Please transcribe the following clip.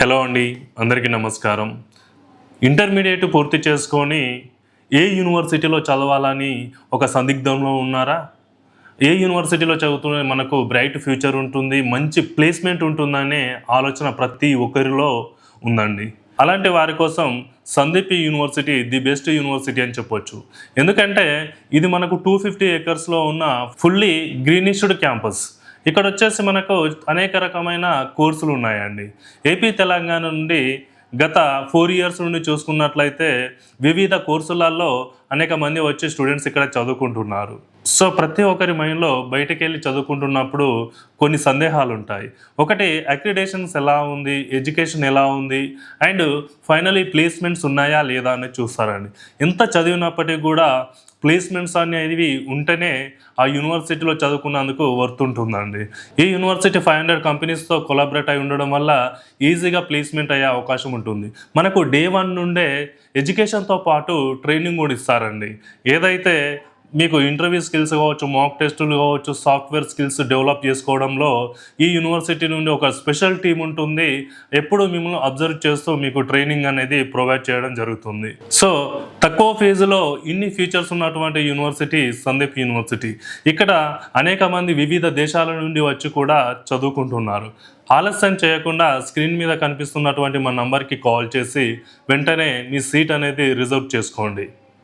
Hello అండి, అందరికీ నమస్కారం. ఇంటర్మీడియట్ పూర్తి చేసుకొని ఏ యూనివర్సిటీలో చదవాలని ఒక సందిగ్ధంలో ఉన్నారా? ఏ యూనివర్సిటీలో చదువుతూనే మనకు బ్రైట్ ఫ్యూచర్ ఉంటుంది, మంచి ప్లేస్మెంట్ ఉంటుందనే ఆలోచన ప్రతి ఒక్కరిలో ఉందండి. అలాంటి వారి కోసం Sandeep university the best university అని చెప్పొచ్చు. ఎందుకంటే ఇది మనకు 250 ఏకర్స్లో ఉన్న ఫుల్లీ గ్రీనిష్డ్ క్యాంపస్. ఇక్కడ వచ్చేసి మనకు అనేక రకమైన కోర్సులు ఉన్నాయండి. ఏపీ తెలంగాణ నుండి గత 4 ఇయర్స్ నుండి చూసుకున్నట్లయితే వివిధ కోర్సులలో అనేక మంది వచ్చి స్టూడెంట్స్ ఇక్కడ చదువుకుంటున్నారు. సో ప్రతి ఒక్కరి మైండ్లో బయటికి వెళ్ళి చదువుకుంటున్నప్పుడు కొన్ని సందేహాలు ఉంటాయి. ఒకటి, అక్రిడేషన్స్ ఎలా ఉంది, ఎడ్యుకేషన్ ఎలా ఉంది, అండ్ ఫైనలీ ప్లేస్మెంట్స్ ఉన్నాయా లేదా అనేది చూస్తారండి. ఎంత చదివినప్పటికీ కూడా ప్లేస్మెంట్స్ అనేవి ఉంటేనే ఆ యూనివర్సిటీలో చదువుకున్నందుకు వర్త్ ఉంటుందండి. ఈ యూనివర్సిటీ 500 కంపెనీస్తో కొలాబరేట్ అయి ఉండడం వల్ల ఈజీగా ప్లేస్మెంట్ అయ్యే అవకాశం ఉంటుంది. మనకు డే 1 నుండే ఎడ్యుకేషన్తో పాటు ట్రైనింగ్ కూడా ఇస్తారండి. ఏదైతే మీకు ఇంటర్వ్యూ స్కిల్స్ కావచ్చు, మాక్ టెస్టులు కావచ్చు, సాఫ్ట్వేర్ స్కిల్స్ డెవలప్ చేసుకోవడంలో ఈ యూనివర్సిటీ నుండి ఒక స్పెషల్ టీం ఉంటుంది. ఎప్పుడు మిమ్మల్ని అబ్జర్వ్ చేస్తూ మీకు ట్రైనింగ్ అనేది ప్రొవైడ్ చేయడం జరుగుతుంది. సో తక్కువ ఫీజులో ఇన్ని ఫీచర్స్ ఉన్నటువంటి యూనివర్సిటీ సందీప్ యూనివర్సిటీ. ఇక్కడ అనేక మంది వివిధ దేశాల నుండి వచ్చి కూడా చదువుకుంటున్నారు. ఆలస్యం చేయకుండా స్క్రీన్ మీద కనిపిస్తున్నటువంటి మా నంబర్కి కాల్ చేసి వెంటనే మీ సీట్ అనేది రిజర్వ్ చేసుకోండి.